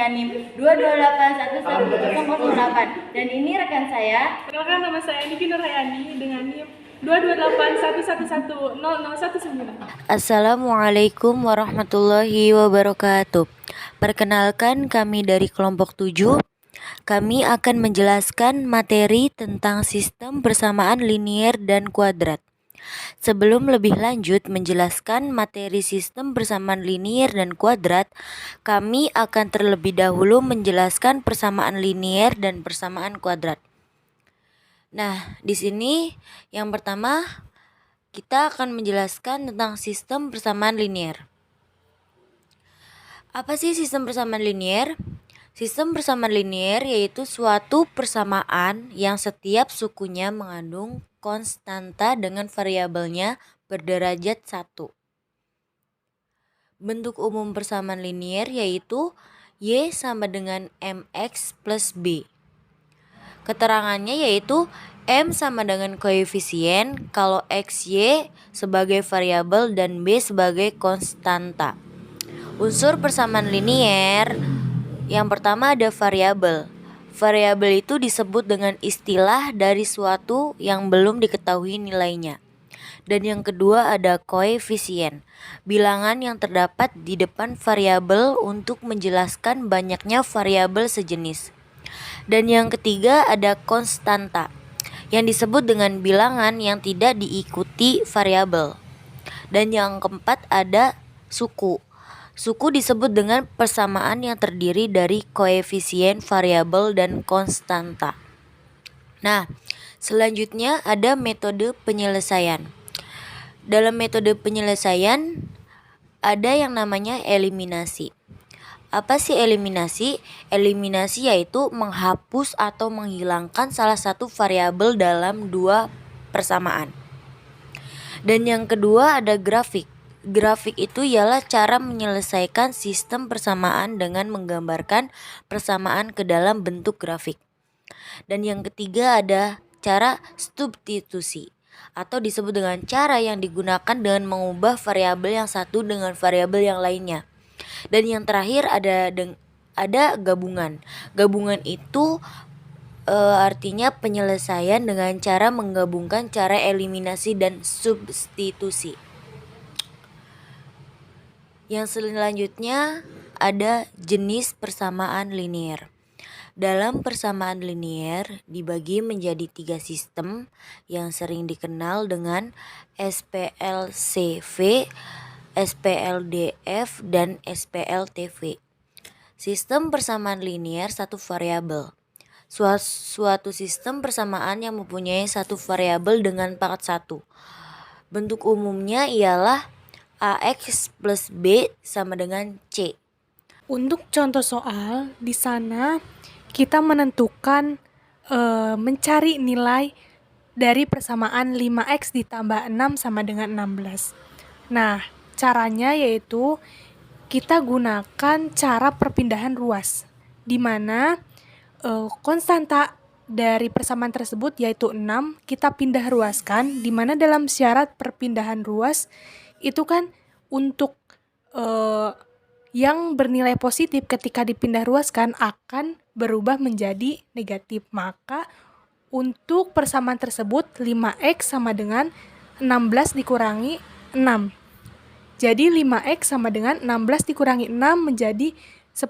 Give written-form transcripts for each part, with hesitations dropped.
dengan NIM 228111008. Dan ini rekan saya. Perkenalkan, nama saya Niki Nurhayani dengan NIM 22811100119. Assalamualaikum warahmatullahi wabarakatuh. Perkenalkan, kami dari kelompok 7. Kami akan menjelaskan materi tentang sistem persamaan linier dan kuadrat. Sebelum lebih lanjut menjelaskan materi sistem persamaan linier dan kuadrat, kami akan terlebih dahulu menjelaskan persamaan linier dan persamaan kuadrat. Nah, di sini yang pertama kita akan menjelaskan tentang sistem persamaan linier. Apa sih sistem persamaan linier? Sistem persamaan linier yaitu suatu persamaan yang setiap sukunya mengandung konstanta dengan variabelnya berderajat 1. Bentuk umum persamaan linier yaitu Y sama dengan MX plus B. Keterangannya yaitu M sama dengan koefisien kalau XY sebagai variabel dan B sebagai konstanta. Unsur persamaan linier yang pertama ada variabel. Variabel itu disebut dengan istilah dari suatu yang belum diketahui nilainya. Dan yang kedua ada koefisien, bilangan yang terdapat di depan variabel untuk menjelaskan banyaknya variabel sejenis. Dan yang ketiga ada konstanta, yang disebut dengan bilangan yang tidak diikuti variabel. Dan yang keempat ada suku. Suku disebut dengan persamaan yang terdiri dari koefisien, variabel, dan konstanta. Nah, selanjutnya ada metode penyelesaian. Dalam metode penyelesaian ada yang namanya eliminasi. Apa sih eliminasi? Eliminasi yaitu menghapus atau menghilangkan salah satu variabel dalam dua persamaan. Dan yang kedua ada grafik. Grafik itu ialah cara menyelesaikan sistem persamaan dengan menggambarkan persamaan ke dalam bentuk grafik. Dan yang ketiga ada cara substitusi atau disebut dengan cara yang digunakan dengan mengubah variabel yang satu dengan variabel yang lainnya. Dan yang terakhir ada gabungan. Gabungan itu artinya penyelesaian dengan cara menggabungkan cara eliminasi dan substitusi. Yang selanjutnya ada jenis persamaan linier. Dalam persamaan linier dibagi menjadi 3 sistem yang sering dikenal dengan SPLCV, SPLDF, dan SPLTV. Sistem persamaan linier satu variabel. Suatu sistem persamaan yang mempunyai satu variabel dengan pangkat 1. Bentuk umumnya ialah AX plus B sama dengan C. Untuk contoh soal, di sana kita menentukan mencari nilai dari persamaan 5x ditambah 6 sama dengan 16. Nah, caranya yaitu kita gunakan cara perpindahan ruas, di mana konstanta dari persamaan tersebut yaitu 6 kita pindah ruaskan, di mana dalam syarat perpindahan ruas itu kan untuk yang bernilai positif ketika dipindah ruaskan akan berubah menjadi negatif. Maka untuk persamaan tersebut 5x sama dengan 16 dikurangi 6. Jadi 5x sama dengan 16 dikurangi 6 menjadi 10.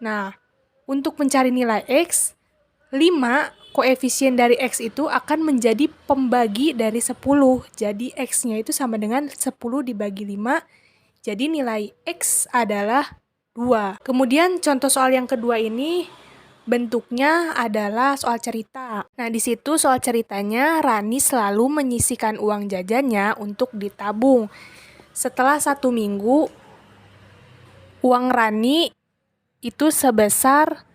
Nah, untuk mencari nilai x, 5 koefisien dari x itu akan menjadi pembagi dari 10. Jadi x-nya itu sama dengan 10 dibagi 5. Jadi nilai x adalah 2. Kemudian contoh soal yang kedua ini bentuknya adalah soal cerita. Nah, di situ soal ceritanya Rani selalu menyisihkan uang jajannya untuk ditabung. Setelah 1 minggu, uang Rani itu sebesar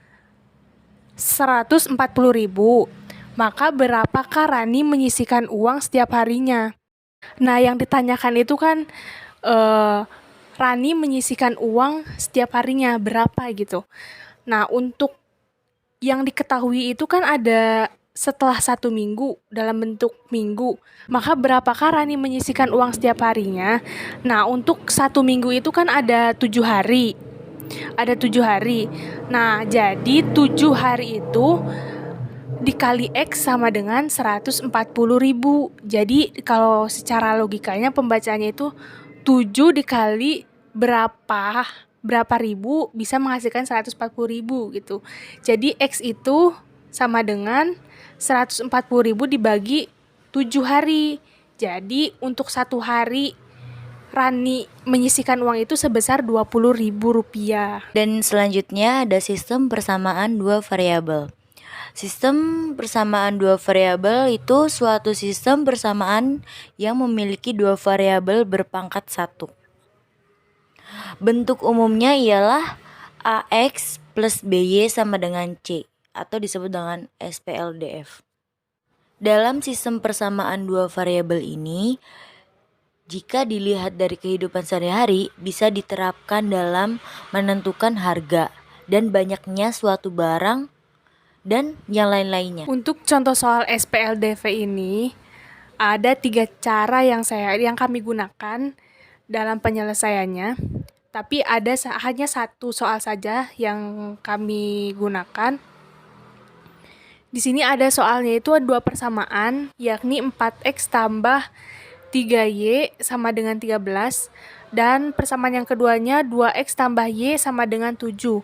140.000. Maka berapakah Rani menyisihkan uang setiap harinya? Nah, yang ditanyakan itu kan Rani menyisihkan uang setiap harinya berapa gitu. Nah, untuk yang diketahui itu kan ada setelah 1 minggu dalam bentuk minggu. Maka berapakah Rani menyisihkan uang setiap harinya? Nah, untuk 1 minggu itu kan ada 7 hari. ada 7 hari. Nah, jadi 7 hari itu dikali X sama dengan 140.000. Jadi kalau secara logikanya pembacaannya itu 7 dikali berapa ribu bisa menghasilkan 140.000 gitu. Jadi X itu sama dengan 140.000 dibagi 7 hari. Jadi untuk 1 hari Rani menyisihkan uang itu sebesar Rp20.000. Dan selanjutnya ada sistem persamaan dua variabel. Sistem persamaan dua variabel itu suatu sistem persamaan yang memiliki dua variabel berpangkat 1. Bentuk umumnya ialah AX plus BY sama dengan C atau disebut dengan SPLDF. Dalam sistem persamaan dua variabel ini, jika dilihat dari kehidupan sehari-hari, bisa diterapkan dalam menentukan harga dan banyaknya suatu barang dan yang lain-lainnya. Untuk contoh soal SPLDV ini, ada 3 cara yang kami gunakan dalam penyelesaiannya. Tapi ada hanya satu soal saja yang kami gunakan. Di sini ada soalnya itu ada 2 persamaan, yakni 4x tambah 3y sama dengan 13, dan persamaan yang keduanya 2x tambah y sama dengan 7.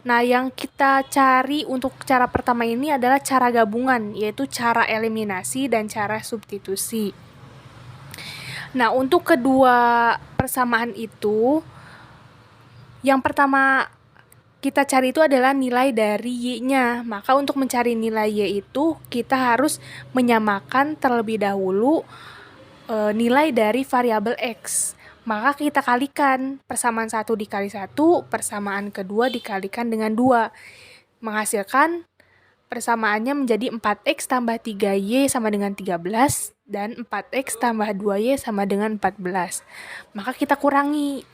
Nah, yang kita cari untuk cara pertama ini adalah cara gabungan, yaitu cara eliminasi dan cara substitusi. Nah, untuk kedua persamaan itu, yang pertama kita cari itu adalah nilai dari y-nya. Maka untuk mencari nilai y itu, kita harus menyamakan terlebih dahulu nilai dari variabel x. Maka kita kalikan persamaan 1 dikali 1, persamaan kedua dikalikan dengan 2. Menghasilkan persamaannya menjadi 4x tambah 3y sama dengan 13, dan 4x tambah 2y sama dengan 14. Maka kita kurangi.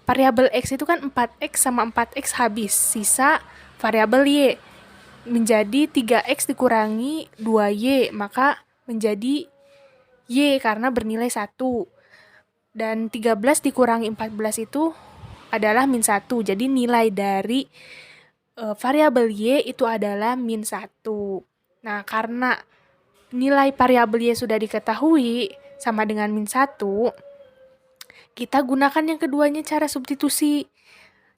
Variabel x itu kan 4x sama 4x habis, sisa variabel y. Menjadi 3x dikurangi 2y, maka menjadi y karena bernilai 1. Dan 13 dikurangi 14 itu adalah min 1. Jadi nilai dari variabel y itu adalah min 1. Nah, karena nilai variabel y sudah diketahui sama dengan min 1, kita gunakan yang keduanya cara substitusi.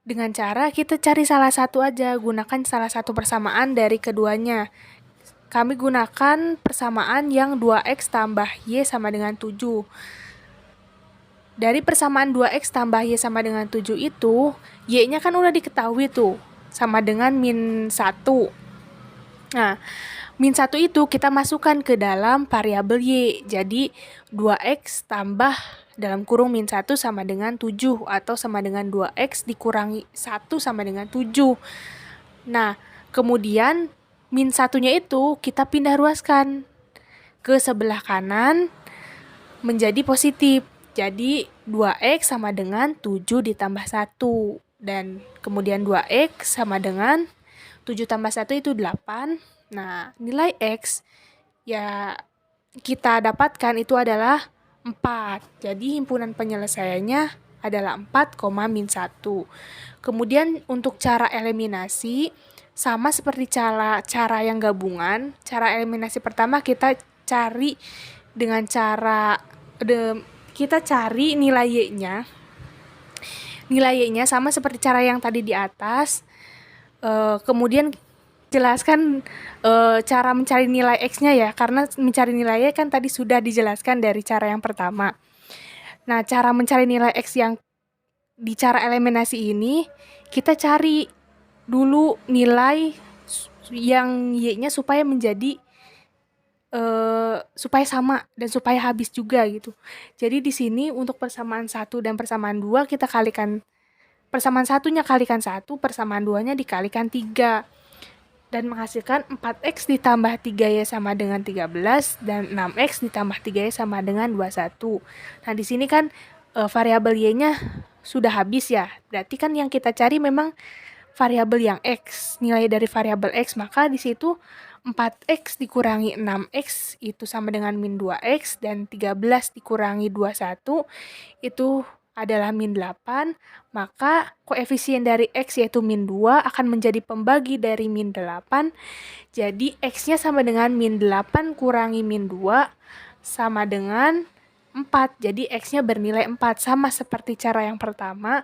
Dengan cara kita cari salah satu aja, gunakan salah satu persamaan dari keduanya. Kami gunakan persamaan yang 2x tambah y sama dengan 7. Dari persamaan 2x tambah y sama dengan 7 itu, y-nya kan udah diketahui tuh, sama dengan min 1. Nah, min 1 itu kita masukkan ke dalam variabel y. Jadi, 2x tambah dalam kurung min 1 sama dengan 7, atau sama dengan 2x dikurangi 1 sama dengan 7. Nah, kemudian min 1-nya itu kita pindah ruaskan ke sebelah kanan menjadi positif. Jadi 2x sama dengan 7 ditambah 1. Dan kemudian 2x sama dengan 7 tambah 1 itu 8. Nah, nilai x ya kita dapatkan itu adalah 4. Jadi himpunan penyelesaiannya adalah 4, min 1. Kemudian untuk cara eliminasi, sama seperti cara yang gabungan. Cara eliminasi pertama kita cari dengan cara kita cari nilai y-nya. Nilai y-nya sama seperti cara yang tadi di atas. Kemudian jelaskan cara mencari nilai x-nya ya, karena mencari nilai y kan tadi sudah dijelaskan dari cara yang pertama. Nah, cara mencari nilai x yang di cara eliminasi ini, kita cari dulu nilai yang y-nya supaya menjadi supaya sama dan supaya habis juga gitu. Jadi di sini untuk persamaan 1 dan persamaan 2 kita kalikan, persamaan 1-nya kalikan 1, persamaan 2-nya dikalikan 3. Dan menghasilkan 4x ditambah 3y sama dengan 13, dan 6x ditambah 3y sama dengan 21. Nah, di sini kan variabel y-nya sudah habis ya. Berarti kan yang kita cari memang variabel yang x, nilai dari variabel x. Maka di situ 4x dikurangi 6x itu sama dengan min 2x, dan 13 dikurangi 21 itu adalah min 8, maka koefisien dari X yaitu min 2 akan menjadi pembagi dari min 8. Jadi X-nya sama dengan min 8 kurangi min 2 sama dengan 4. Jadi X-nya bernilai 4. Sama seperti cara yang pertama,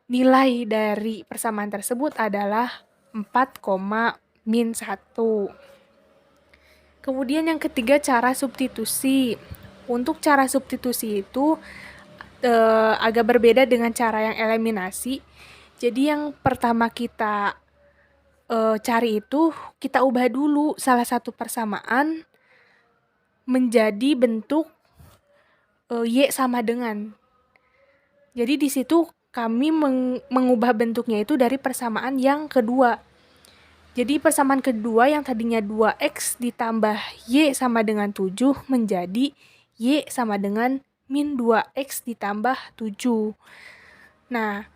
nilai dari persamaan tersebut adalah 4, min 1. Kemudian yang ketiga, cara substitusi. Untuk cara substitusi itu agak berbeda dengan cara yang eliminasi. Jadi yang pertama kita cari itu, kita ubah dulu salah satu persamaan menjadi bentuk Y sama dengan. Jadi di situ kami mengubah bentuknya itu dari persamaan yang kedua. Jadi persamaan kedua yang tadinya 2X ditambah Y sama dengan 7 menjadi Y sama dengan min 2X ditambah 7. Nah,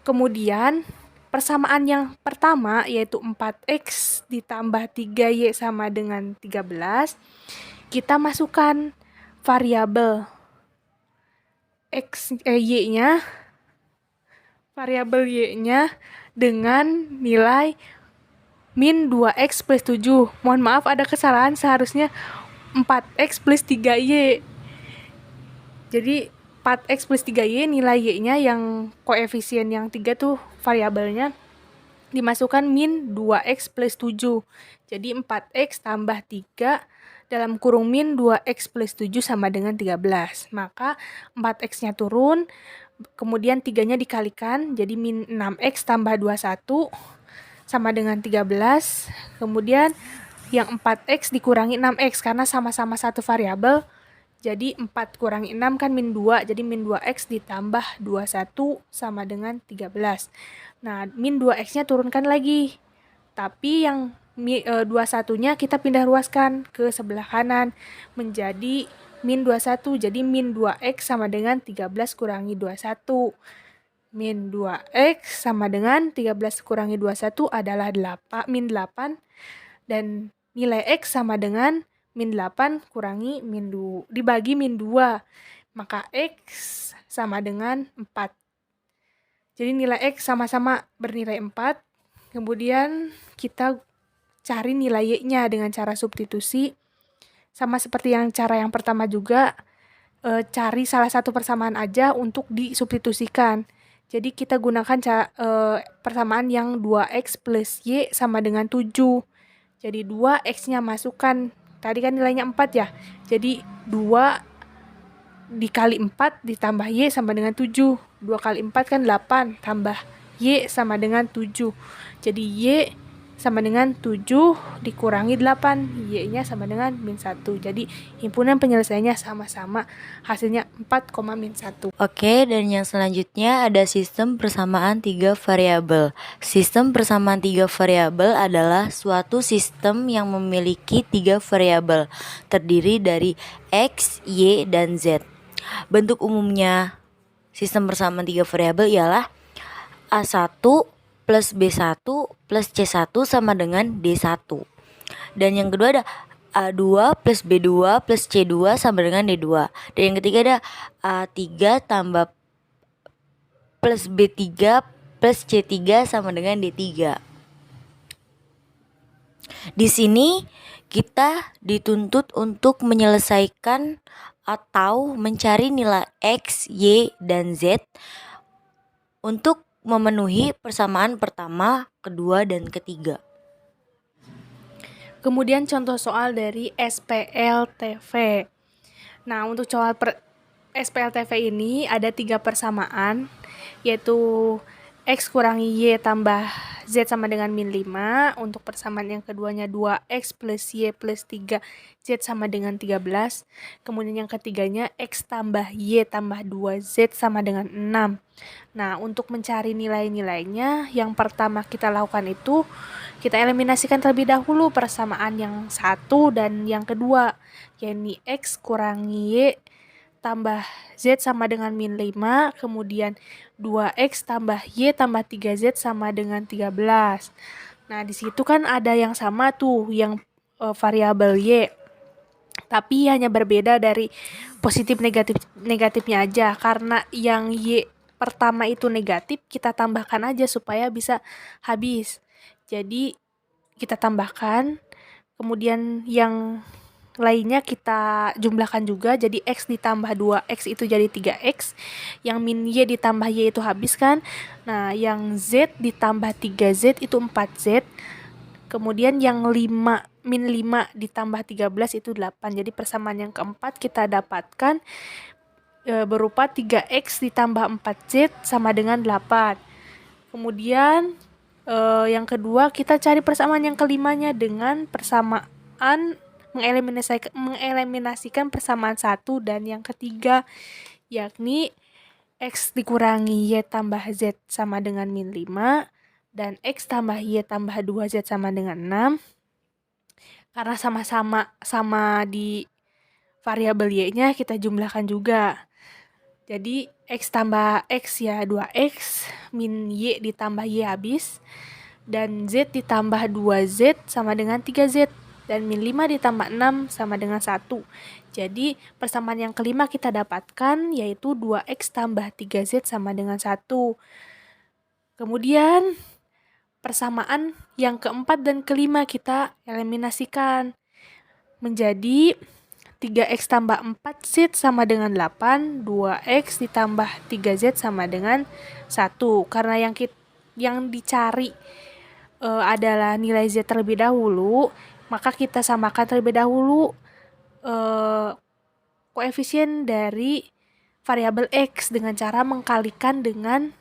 kemudian persamaan yang pertama yaitu 4X ditambah 3Y sama dengan 13, kita masukkan variabel Y-nya, variabel Y-nya dengan nilai min 2X plus 7. Mohon maaf ada kesalahan, seharusnya 4X plus 3Y. Jadi 4X plus 3Y nilai Y-nya yang koefisien yang 3 tuh variabelnya dimasukkan min 2X plus 7. Jadi 4X tambah 3 dalam kurung min 2X plus 7 sama dengan 13. Maka 4X-nya turun, kemudian 3-nya dikalikan, jadi min 6X tambah 21 sama dengan 13. Kemudian yang 4X dikurangi 6X karena sama-sama satu variabel. Jadi 4 kurangi 6 kan min 2, jadi min 2X ditambah 21 sama dengan 13. Nah, min 2X-nya turunkan lagi. Tapi yang 21-nya kita pindah ruaskan ke sebelah kanan menjadi min 21. Jadi min 2X sama dengan 13 kurangi 21. Min 2X sama dengan 13 kurangi 21 adalah min 8. Dan nilai X sama dengan min 8 kurangi min 2, dibagi min 2. Maka X sama dengan 4. Jadi nilai X sama-sama bernilai 4. Kemudian kita cari nilai Y-nya dengan cara substitusi. Sama seperti cara yang pertama juga, cari salah satu persamaan aja untuk disubstitusikan. Jadi kita gunakan persamaan yang 2X plus Y sama dengan 7. Jadi 2X-nya masukkan, tadi kan nilainya 4 ya. Jadi 2 dikali 4 ditambah Y sama dengan 7. 2 kali 4 kan 8, tambah Y sama dengan 7. Jadi Y sama dengan 7 dikurangi 8, Y-nya sama dengan min 1. Jadi himpunan penyelesaiannya sama-sama, hasilnya 4, min 1. Oke, dan yang selanjutnya ada sistem persamaan 3 variabel. Sistem persamaan 3 variabel adalah suatu sistem yang memiliki 3 variabel, terdiri dari X, Y, dan Z. Bentuk umumnya sistem persamaan 3 variabel ialah A1 plus B1 plus C1 sama dengan D1. Dan yang kedua ada A2 plus B2 plus C2 sama dengan D2. Dan yang ketiga ada A3 tambah plus B3 plus C3 sama dengan D3. Di sini kita dituntut untuk menyelesaikan atau mencari nilai X, Y, dan Z untuk memenuhi persamaan pertama, kedua, dan ketiga. Kemudian contoh soal dari SPLTV. Nah, untuk soal SPLTV ini ada 3 persamaan, yaitu X kurangi Y tambah Z sama dengan min 5. Untuk persamaan yang keduanya 2X plus Y plus 3 Z sama dengan 13. Kemudian yang ketiganya X tambah Y tambah 2Z sama dengan 6. Nah, untuk mencari nilai-nilainya, yang pertama kita lakukan itu, kita eliminasikan terlebih dahulu persamaan yang satu dan yang kedua, yakni X kurangi Y tambah Z sama dengan min 5, kemudian 2X tambah Y tambah 3Z sama dengan 13. Nah, di situ kan ada yang sama tuh, yang variabel Y. Tapi hanya berbeda dari positif negatifnya aja. Karena yang Y pertama itu negatif, kita tambahkan aja supaya bisa habis. Jadi kita tambahkan, kemudian yang lainnya kita jumlahkan juga, jadi X ditambah 2X itu jadi 3X, yang min Y ditambah Y itu habis kan. Nah, yang Z ditambah 3Z itu 4Z, kemudian yang min 5 ditambah 13 itu 8. Jadi persamaan yang keempat kita dapatkan berupa 3X ditambah 4Z sama dengan 8. Kemudian yang kedua kita cari persamaan yang kelimanya dengan persamaan mengeliminasikan persamaan 1, dan yang ketiga yakni X dikurangi Y tambah Z sama dengan min 5 dan X tambah Y tambah 2Z sama dengan 6. Karena sama di variabel Y-nya kita jumlahkan juga. Jadi X tambah X ya 2X, min Y ditambah Y habis, dan Z ditambah 2Z sama dengan 3Z, dan min 5 ditambah 6 sama dengan 1. Jadi persamaan yang kelima kita dapatkan yaitu 2X tambah 3Z sama dengan 1. Kemudian persamaan yang keempat dan kelima kita eliminasikan menjadi 3X tambah 4Z sama dengan 8, 2X ditambah 3Z sama dengan 1. Karena yang dicari adalah nilai Z terlebih dahulu, maka kita samakan terlebih dahulu koefisien dari variabel X dengan cara mengkalikan dengan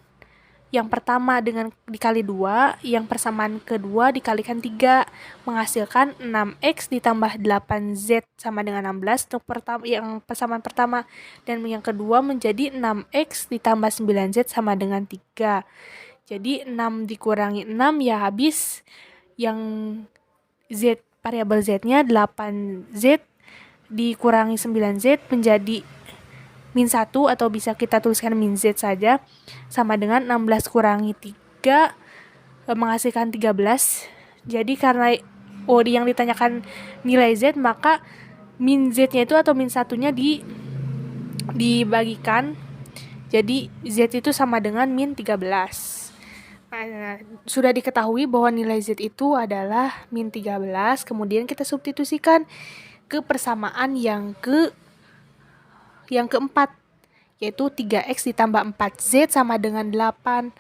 yang pertama dengan dikali 2, yang persamaan kedua dikalikan 3, menghasilkan 6X ditambah 8Z sama dengan 16 untuk yang persamaan pertama, dan yang kedua menjadi 6X ditambah 9Z sama dengan 3. Jadi 6 dikurangi 6 ya habis, yang Z variabel Z-nya 8Z dikurangi 9Z menjadi min 1, atau bisa kita tuliskan min Z saja, sama dengan 16 kurangi 3 menghasilkan 13. Jadi karena yang ditanyakan nilai Z, maka min Z-nya itu atau min 1-nya dibagikan. Jadi Z itu sama dengan min 13. Nah, sudah diketahui bahwa nilai Z itu adalah min 13, kemudian kita substitusikan ke persamaan yang keempat, yaitu 3X ditambah 4Z sama dengan 8.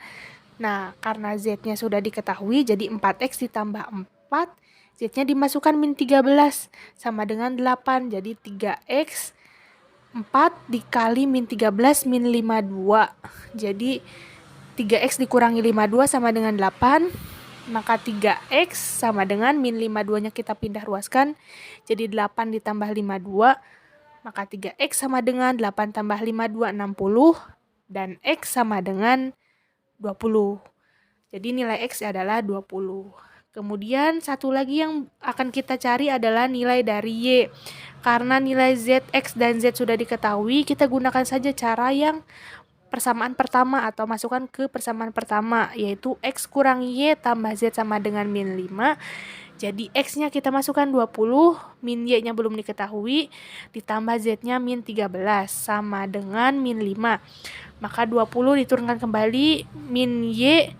Nah, karena Z-nya sudah diketahui, jadi 4X ditambah 4, Z-nya dimasukkan min 13 sama dengan 8. Jadi 3X 4 dikali min 13 min 52. Jadi 3X dikurangi 52 sama dengan 8, maka 3X sama dengan min 52-nya kita pindah ruaskan, jadi 8 ditambah 52, maka 3X sama dengan 8 tambah 52, 60, dan X sama dengan 20. Jadi nilai X adalah 20. Kemudian satu lagi yang akan kita cari adalah nilai dari Y. Karena nilai Z, X, dan Z sudah diketahui, kita gunakan saja cara yang persamaan pertama atau masukkan ke persamaan pertama, yaitu X kurang Y tambah Z sama dengan min 5. Jadi X-nya kita masukkan 20, min Y-nya belum diketahui, ditambah Z-nya min 13 sama dengan min 5. Maka 20 diturunkan kembali, min Y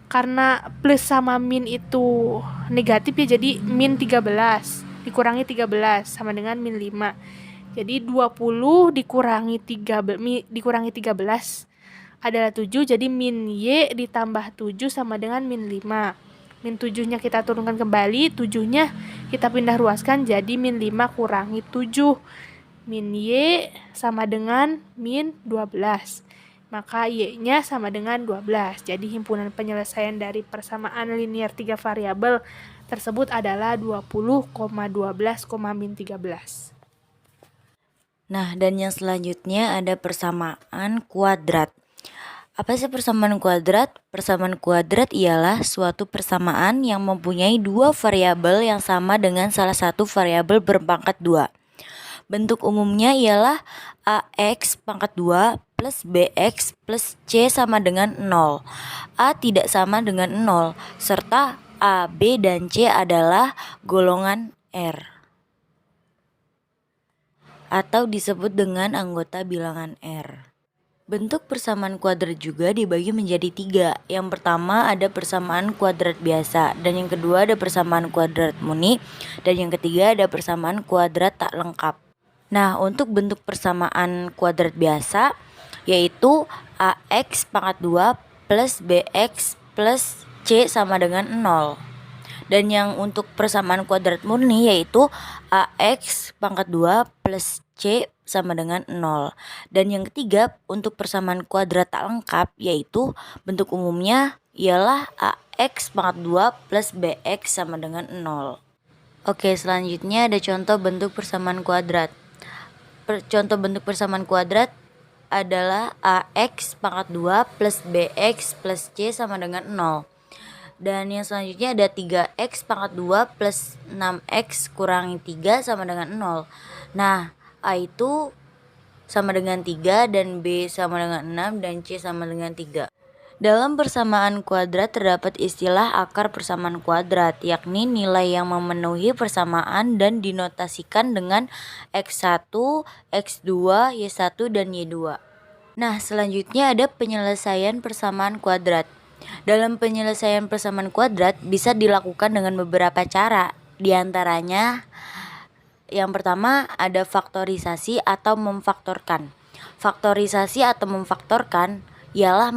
karena plus sama min itu negatif ya, jadi min 13 dikurangi 13 sama dengan min 5. Jadi 20 dikurangi 13 adalah 7, jadi min Y ditambah 7 sama dengan min 5. Min 7-nya kita turunkan kembali, 7-nya kita pindah ruaskan jadi min 5 kurangi 7. Min Y sama dengan min 12. Maka Y-nya sama dengan 12. Jadi himpunan penyelesaian dari persamaan linear 3 variabel tersebut adalah 20,12, min 13. Nah, dan yang selanjutnya ada persamaan kuadrat. Apa sih persamaan kuadrat? Persamaan kuadrat ialah suatu persamaan yang mempunyai dua variabel yang sama dengan salah satu variabel berpangkat 2. Bentuk umumnya ialah AX pangkat 2 plus BX plus C sama dengan 0. A tidak sama dengan 0, serta A, B, dan C adalah golongan R. atau disebut dengan anggota bilangan R. Bentuk persamaan kuadrat juga dibagi menjadi 3. Yang pertama ada persamaan kuadrat biasa, dan yang kedua ada persamaan kuadrat murni, dan yang ketiga ada persamaan kuadrat tak lengkap. Nah, untuk bentuk persamaan kuadrat biasa yaitu AX pangkat 2 plus BX plus C sama dengan 0. Dan yang untuk persamaan kuadrat murni yaitu AX pangkat 2 plus C sama dengan 0. Dan yang ketiga untuk persamaan kuadrat tak lengkap yaitu bentuk umumnya ialah AX pangkat 2 plus BX sama dengan 0. Oke, selanjutnya ada contoh bentuk persamaan kuadrat. Contoh bentuk persamaan kuadrat adalah AX pangkat 2 plus BX plus C sama dengan 0. Dan yang selanjutnya ada 3X pangkat 2 plus 6X kurangi 3 sama dengan 0. Nah, A itu sama dengan 3 dan B sama dengan 6 dan C sama dengan 3. Dalam persamaan kuadrat terdapat istilah akar persamaan kuadrat, yakni nilai yang memenuhi persamaan dan dinotasikan dengan X1, X2, Y1, dan Y2. Nah, selanjutnya ada penyelesaian persamaan kuadrat. Dalam penyelesaian persamaan kuadrat bisa dilakukan dengan beberapa cara. Di antaranya yang pertama ada faktorisasi atau memfaktorkan. Faktorisasi atau memfaktorkan ialah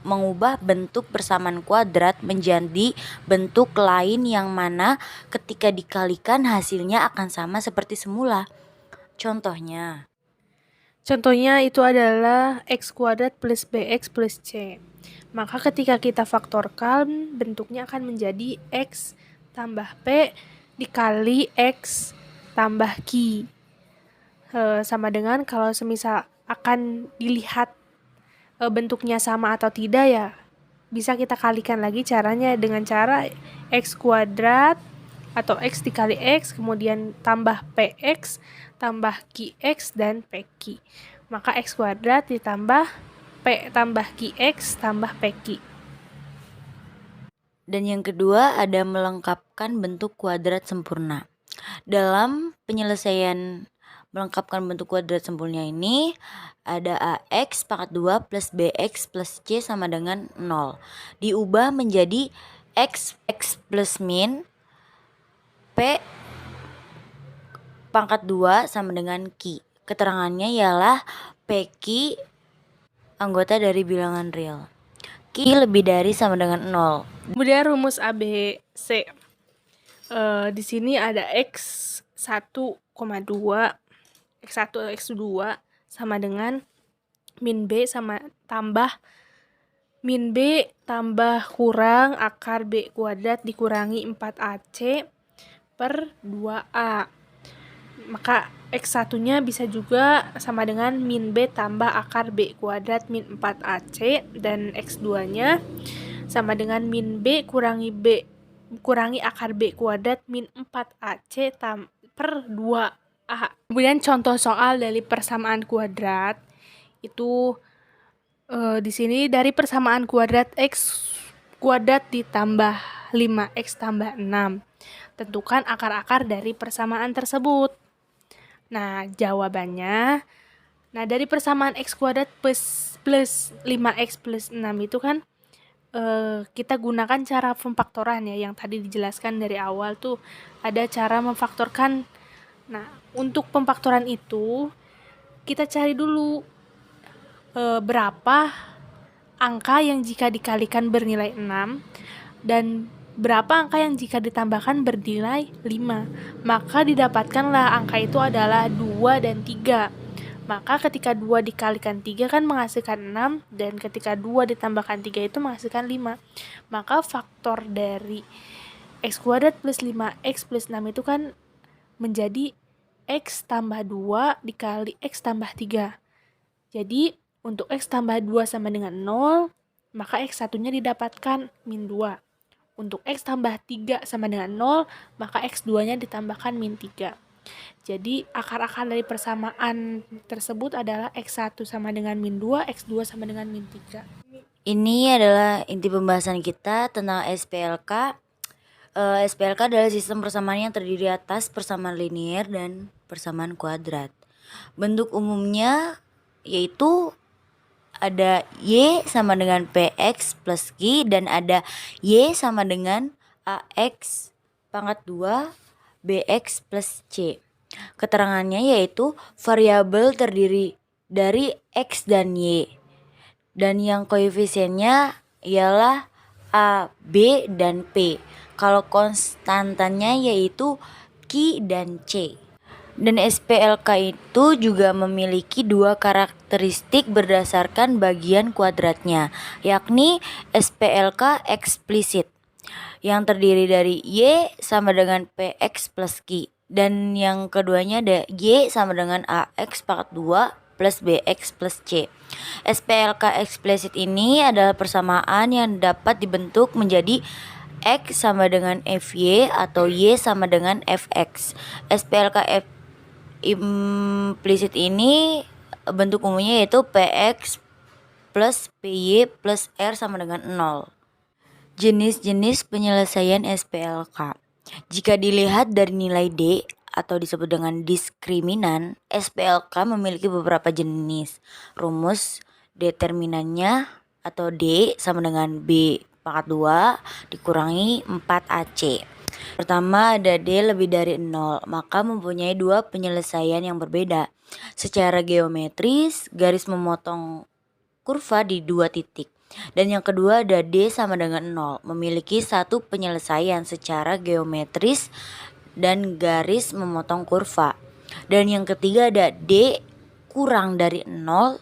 mengubah bentuk persamaan kuadrat menjadi bentuk lain yang mana ketika dikalikan hasilnya akan sama seperti semula. Contohnya itu adalah X kuadrat plus BX plus C. Maka ketika kita faktorkan, bentuknya akan menjadi X tambah P dikali X tambah Q. Sama dengan kalau semisal akan dilihat bentuknya sama atau tidak ya, bisa kita kalikan lagi caranya dengan cara X kuadrat atau X dikali X, kemudian tambah PX, tambah QX, dan PQ. Maka X kuadrat ditambah P tambah QX tambah PQ. Dan yang kedua ada melengkapkan bentuk kuadrat sempurna. Dalam penyelesaian melengkapkan bentuk kuadrat sempurna ini ada AX pangkat 2 plus BX plus C sama dengan 0. Diubah menjadi X plus min P pangkat 2 sama dengan Q. Keterangannya ialah PQ anggota dari bilangan real. Q lebih dari sama dengan 0. Kemudian rumus ABC. Di sini ada X1,2, X1 X2 sama dengan min B sama tambah min B tambah kurang akar B kuadrat dikurangi 4AC per 2A. Maka X1-nya bisa juga sama dengan min B tambah akar B kuadrat min 4AC, dan X2-nya sama dengan min B kurangi akar B kuadrat min 4AC per 2A. Kemudian contoh soal dari persamaan kuadrat itu di sini dari persamaan kuadrat X kuadrat ditambah 5X tambah 6. Tentukan akar-akar dari persamaan tersebut. Nah, jawabannya, dari persamaan X kuadrat plus 5X plus 6 itu kan kita gunakan cara pemfaktoran ya, yang tadi dijelaskan dari awal tuh ada cara memfaktorkan. Nah, untuk pemfaktoran itu kita cari dulu berapa angka yang jika dikalikan bernilai 6 dan berapa angka yang jika ditambahkan bernilai 5. Maka didapatkanlah angka itu adalah 2 dan 3. Maka ketika 2 dikalikan 3 kan menghasilkan 6, dan ketika 2 ditambahkan 3 itu menghasilkan 5. Maka faktor dari X kuadrat plus 5X plus 6 itu kan menjadi X tambah 2 dikali X tambah 3. Jadi untuk X tambah 2 sama dengan 0, maka X1-nya didapatkan min 2. Untuk X tambah 3 sama dengan 0, maka X2-nya ditambahkan min 3. Jadi akar-akar dari persamaan tersebut adalah X1 sama dengan min 2, X2 sama dengan min 3. Ini adalah inti pembahasan kita tentang SPLK. SPLK adalah sistem persamaan yang terdiri atas persamaan linier dan persamaan kuadrat. Bentuk umumnya yaitu ada Y sama dengan PX plus Q dan ada Y sama dengan AX pangkat 2 BX plus C. Keterangannya yaitu variabel terdiri dari X dan Y dan yang koefisiennya ialah A, B, dan P. Kalau konstantannya yaitu Q dan C. Dan SPLK itu juga memiliki dua karakteristik berdasarkan bagian kuadratnya, yakni SPLK eksplisit yang terdiri dari Y sama dengan PX plus Q, dan yang keduanya ada Y sama dengan AX pangkat 2 plus BX plus C. SPLK eksplisit ini adalah persamaan yang dapat dibentuk menjadi X sama dengan FY atau Y sama dengan FX. SPLK implisit ini bentuk umumnya yaitu PX plus PY plus R sama dengan 0. Jenis-jenis penyelesaian SPLK. Jika dilihat dari nilai D atau disebut dengan diskriminan, SPLK memiliki beberapa jenis. Rumus determinannya atau D sama dengan B pangkat 2 dikurangi 4AC. Pertama ada D lebih dari 0, maka mempunyai dua penyelesaian yang berbeda. Secara geometris, garis memotong kurva di dua titik. Dan yang kedua ada D sama dengan 0, memiliki satu penyelesaian secara geometris dan garis memotong kurva. Dan yang ketiga ada D kurang dari 0,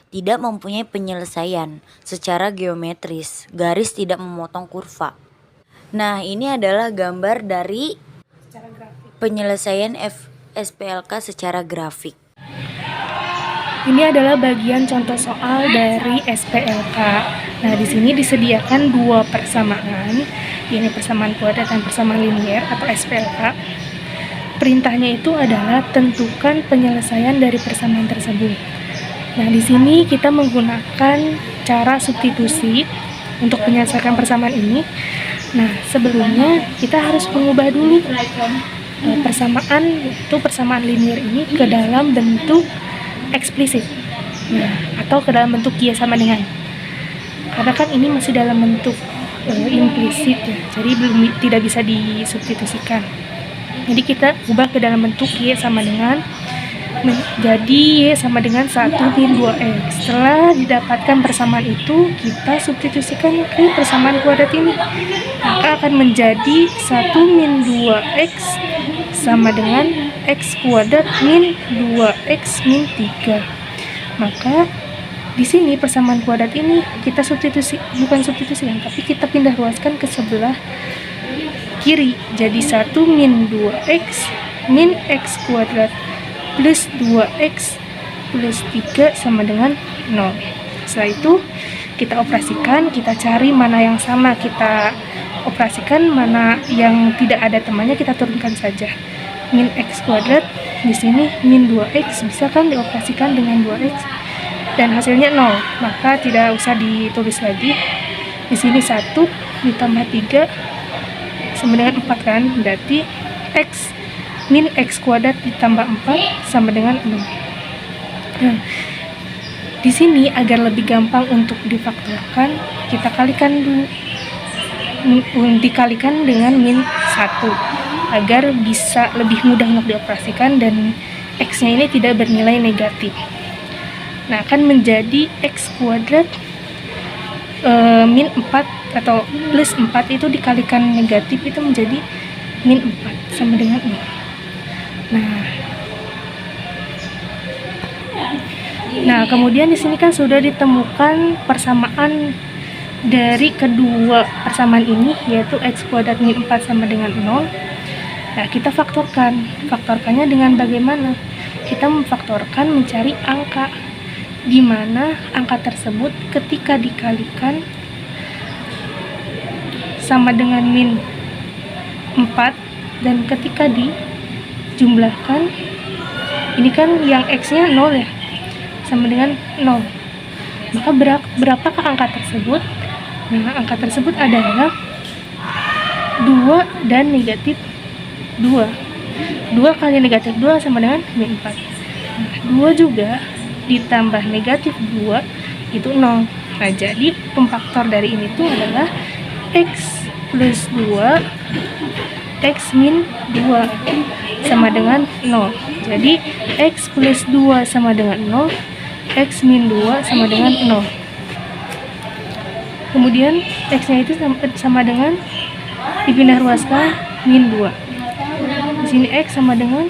tidak mempunyai penyelesaian secara geometris, garis tidak memotong kurva. Nah, ini adalah gambar dari penyelesaian SPLK secara grafik. Ini adalah bagian contoh soal dari SPLK. Nah, di sini disediakan dua persamaan, yaitu persamaan kuadrat dan persamaan linier atau SPLK. Perintahnya itu adalah tentukan penyelesaian dari persamaan tersebut. Nah, di sini kita menggunakan cara substitusi untuk menyelesaikan persamaan ini. Nah, sebelumnya kita harus mengubah dulu persamaan linier ini ke dalam bentuk eksplisit, atau ke dalam bentuk Y sama dengan. Karena kan ini masih dalam bentuk implisit ya, jadi tidak bisa disubstitusikan. Jadi kita ubah ke dalam bentuk Y sama dengan, jadi Y sama dengan 1 min 2X. Setelah didapatkan persamaan itu, kita substitusikan ke persamaan kuadrat ini, maka akan menjadi 1 min 2X sama dengan X kuadrat min 2X min 3. Maka di sini persamaan kuadrat ini kita bukan substitusikan, tapi kita pindah ruaskan ke sebelah kiri. Jadi 1 min 2X min X kuadrat plus 2X plus 3 sama dengan 0. Setelah itu kita operasikan, kita cari mana yang sama, kita operasikan, mana yang tidak ada temannya kita turunkan saja. Min X kuadrat di sini min 2X bisa kan dioperasikan dengan 2X dan hasilnya 0, maka tidak usah ditulis lagi. Di sini 1 ditambah 3 sama dengan 4 kan, berarti X min X kuadrat ditambah 4 sama dengan 0. Nah, di sini agar lebih gampang untuk difaktorkan, kita kalikan dulu, dikalikan dengan min 1 agar bisa lebih mudah untuk dioperasikan dan X-nya ini tidak bernilai negatif. Nah, akan menjadi X kuadrat min 4 atau plus 4 itu dikalikan negatif itu menjadi min 4 sama dengan 0. Nah, kemudian di sini kan sudah ditemukan persamaan dari kedua persamaan ini, yaitu X kuadrat min 4 sama dengan 0. Nah, kita faktorkannya dengan bagaimana? Kita memfaktorkan mencari angka, di mana angka tersebut ketika dikalikan sama dengan min 4 dan ketika dijumlahkan, ini kan yang X-nya 0 ya, sama dengan 0. Maka berapakah angka tersebut? Nah, angka tersebut adalah 2 dan negatif 2. 2 kali negatif 2 sama dengan min 4. 2 juga ditambah negatif 2 itu 0. Nah, jadi pemfaktor dari ini tuh adalah X plus 2 X min 2 sama dengan 0. Jadi X plus 2 sama dengan 0, X min 2 sama dengan 0. Kemudian X-nya itu sama dengan dipindah ruaskan min 2. Di sini X sama dengan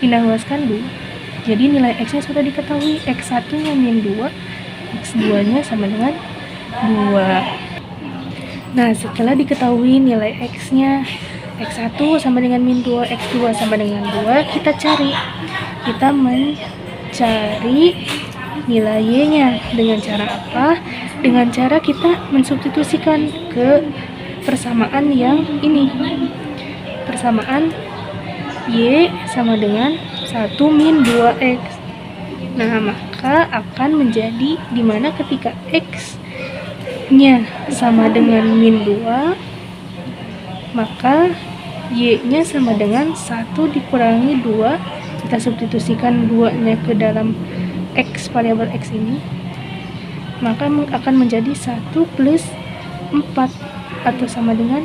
pindah ruaskan 2. Jadi nilai X-nya sudah diketahui, X1-nya min 2, X2-nya sama dengan 2. Nah, setelah diketahui nilai X-nya, X1 sama dengan min 2, X2 sama dengan 2, kita cari. Kita mencari nilai Y-nya. Dengan cara apa? Dengan cara kita mensubstitusikan ke persamaan yang ini. Persamaan Y sama dengan 1 min 2X. Nah, maka akan menjadi dimana ketika X-nya sama dengan min 2, maka Y-nya sama dengan 1 dikurangi 2. Kita substitusikan 2-nya ke dalam X, variabel X ini, maka akan menjadi 1 plus 4 atau sama dengan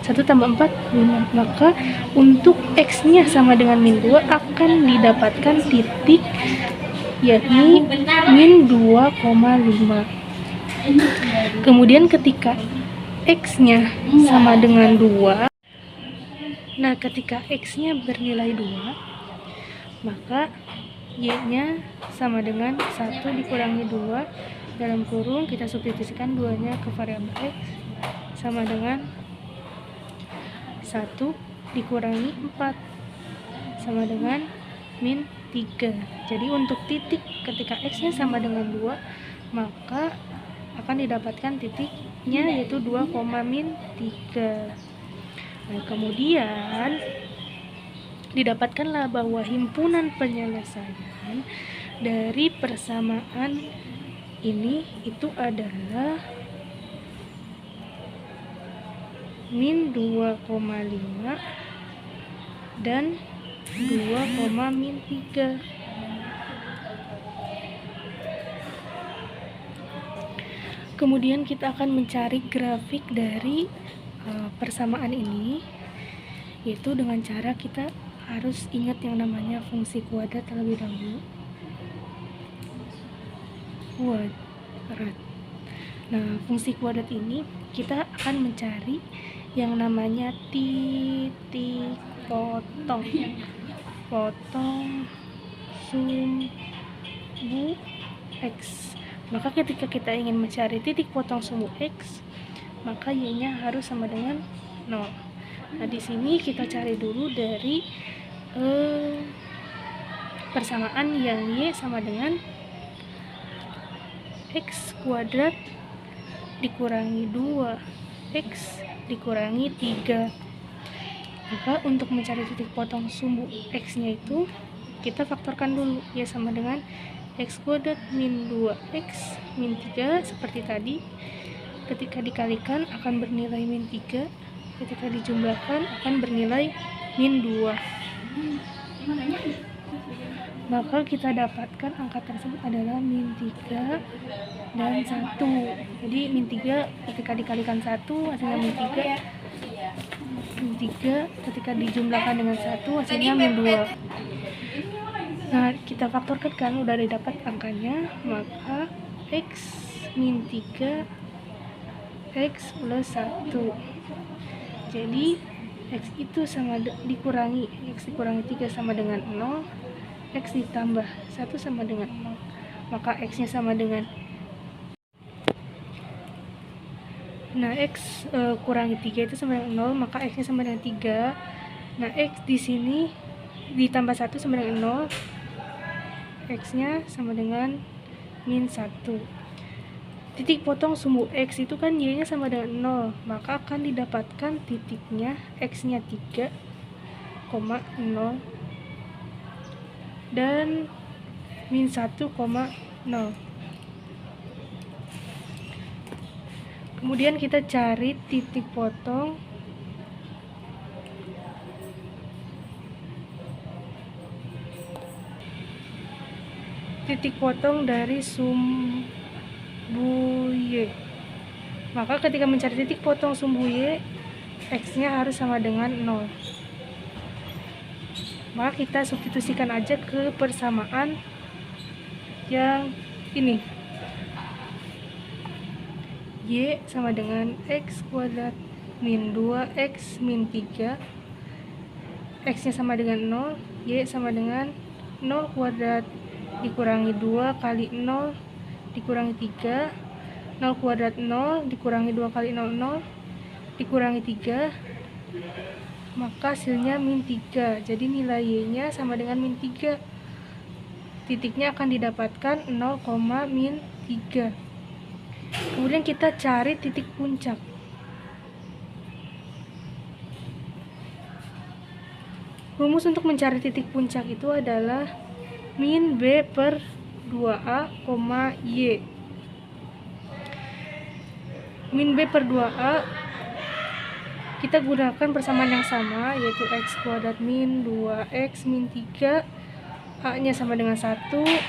1 tambah 4, 5. Maka untuk X-nya sama dengan min 2 akan didapatkan titik yakni min 2,5. Kemudian ketika X-nya sama dengan 2, nah ketika X-nya bernilai 2, maka Y-nya sama dengan 1 dikurangi 2, dalam kurung kita substitusikan 2-nya ke variabel X, sama dengan 1 dikurangi 4 sama dengan min 3. Jadi untuk titik ketika X-nya sama dengan 2, maka akan didapatkan titiknya yaitu 2, min 3. Nah, kemudian didapatkanlah bahwa himpunan penyelesaian dari persamaan ini itu adalah min 2,5 dan 2, min 3. Kemudian kita akan mencari grafik dari persamaan ini, yaitu dengan cara kita harus ingat yang namanya fungsi kuadrat terlebih dahulu. Kuadrat. Nah, fungsi kuadrat ini kita akan mencari yang namanya titik potong sumbu X. Maka ketika kita ingin mencari titik potong sumbu X, maka Y-nya harus sama dengan 0. Nah, di sini kita cari dulu dari persamaan yang Y sama dengan X kuadrat dikurangi 2X dikurangi 3. Maka untuk mencari titik potong sumbu X-nya itu kita faktorkan dulu. Y sama dengan X kuadrat min 2X min 3 seperti tadi. Ketika dikalikan akan bernilai min 3, ketika dijumlahkan akan bernilai min 2. Maka kita dapatkan angka tersebut adalah min 3 dan 1. Jadi min 3 ketika dikalikan 1 hasilnya min 3. Min 3 ketika dijumlahkan dengan 1 hasilnya min 2. Nah, kita faktorkan kan udah didapat angkanya, maka X min 3 X plus 1. Jadi X itu sama dikurangi X dikurangi 3 sama dengan 0, X ditambah 1 sama dengan 0. Maka X-nya sama dengan X kurangi 3 itu sama dengan 0, maka X-nya sama dengan 3. Nah, X di sini ditambah 1 sama dengan 0, X-nya sama dengan min 1. Titik potong sumbu X itu kan Y-nya sama dengan 0, maka akan didapatkan titiknya X-nya 3, 0 dan min 1,0. Kemudian kita cari titik potong titik potong dari sumbu Y. Maka ketika mencari titik potong sumbu Y, X-nya harus sama dengan 0. Maka kita substitusikan aja ke persamaan yang ini. Y sama dengan X kuadrat min 2X min 3. X-nya sama dengan 0, Y sama dengan 0 kuadrat dikurangi 2 kali 0 dikurangi 3. 0 kuadrat 0 dikurangi 2 kali 0 dikurangi 3. Maka hasilnya min 3. Jadi nilai Y-nya sama dengan min 3. Titiknya akan didapatkan 0, min 3. Kemudian kita cari titik puncak. Rumus untuk mencari titik puncak itu adalah min B per 2A, Y. Min B per 2A kita gunakan persamaan yang sama, yaitu X kuadrat min 2X min 3. A nya sama dengan 1,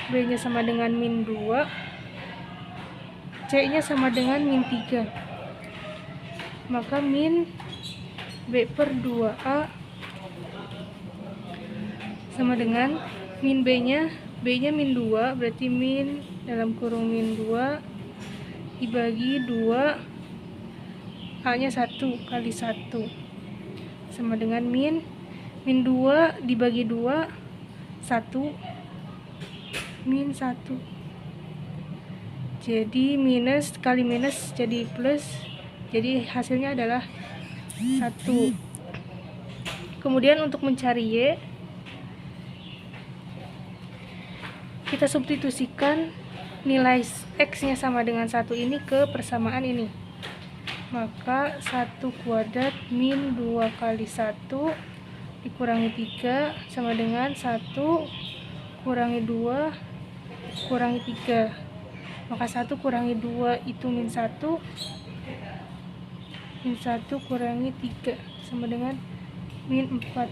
B nya sama dengan min 2, C nya sama dengan min 3. Maka min B per 2A sama dengan min B nya min 2, berarti min dalam kurung min 2 dibagi 2, A nya 1 kali 1 sama dengan min 2 dibagi 2, 1 min 1. Jadi minus kali minus jadi plus, jadi hasilnya adalah 1. Kemudian untuk mencari Y, kita substitusikan nilai X-nya sama dengan 1 ini ke persamaan ini. Maka 1 kuadrat min 2 kali 1 dikurangi 3 sama dengan 1 kurangi 2 kurangi 3. Maka 1 kurangi 2 itu min 1. Min 1 kurangi 3 sama dengan min 4.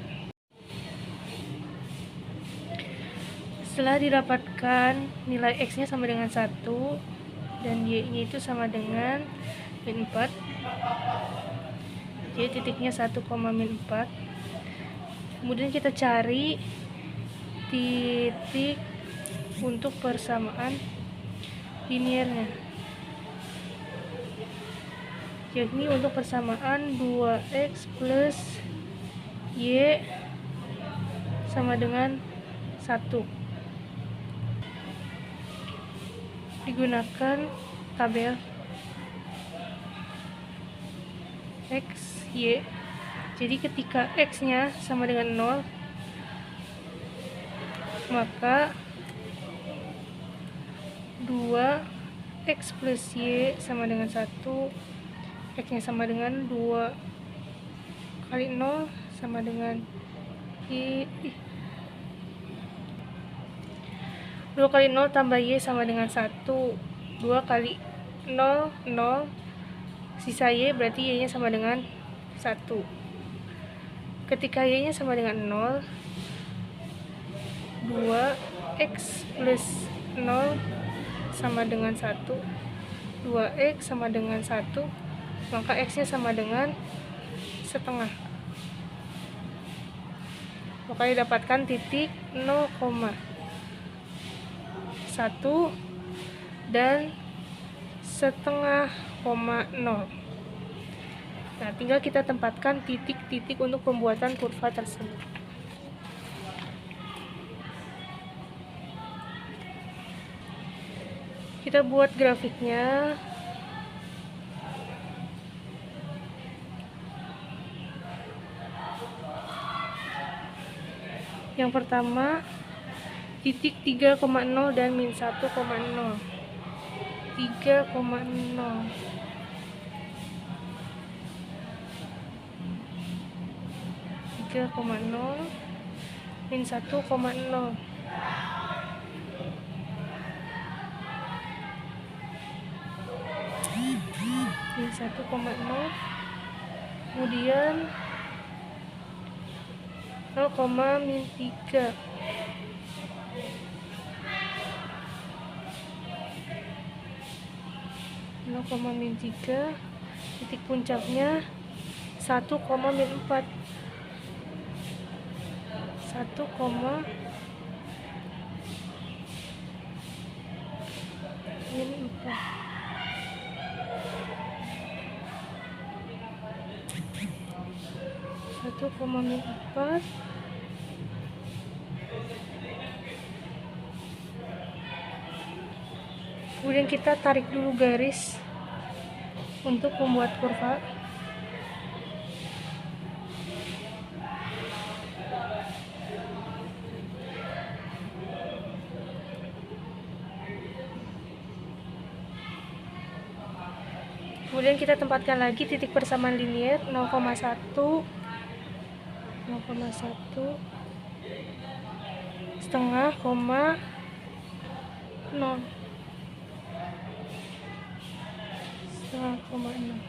Setelah didapatkan nilai X-nya sama dengan 1 dan Y-nya itu sama dengan min 4. Jadi titiknya 1, min 4. Kemudian kita cari titik untuk persamaan liniernya, yakni untuk persamaan 2X plus Y sama dengan 1. Digunakan tabel X, Y. Jadi ketika X-nya sama dengan 0, maka 2X plus Y sama dengan 1. X-nya sama dengan 2 kali 0 sama dengan Y. 2 kali 0 tambah Y sama dengan 1. 2 kali 0, 0. Sisa Y berarti Y-nya sama dengan 1. Ketika Y-nya sama dengan 0, 2X plus 0 sama dengan 1. 2X sama dengan 1, maka X-nya sama dengan setengah. Maka didapatkan titik 0,1 dan setengah, 0. Nah, tinggal kita tempatkan titik-titik untuk pembuatan kurva tersebut. Kita buat grafiknya. Yang pertama, titik 3,0 dan min 1,0. 3,0. Min 1,0. Min 1,0. Kemudian 0, min 3. min 3, titik puncaknya 1, min 4. 1, min 4. Min 4. Kemudian kita tarik dulu garis untuk membuat kurva. Kemudian kita tempatkan lagi titik persamaan linier 0,1, setengah, 0, setengah, 0.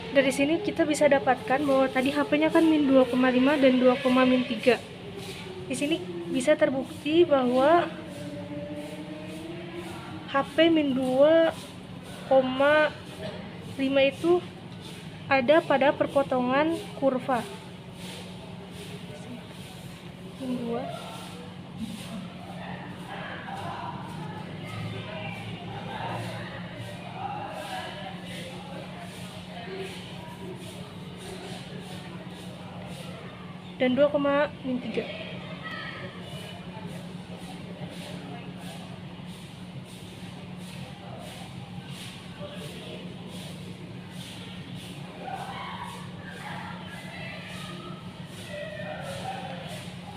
Dari sini kita bisa dapatkan bahwa tadi HP-nya kan min 2,5 dan 2, min 3. Di sini bisa terbukti bahwa HP min 2,5 itu ada pada perpotongan kurva. Min 2. Dan 2, min 3.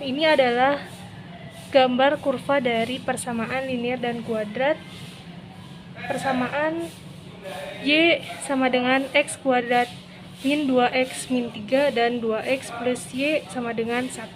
Ini adalah gambar kurva dari persamaan linier dan kuadrat. Persamaan Y sama dengan X kuadrat min 2X min 3 dan 2X plus Y sama dengan 1.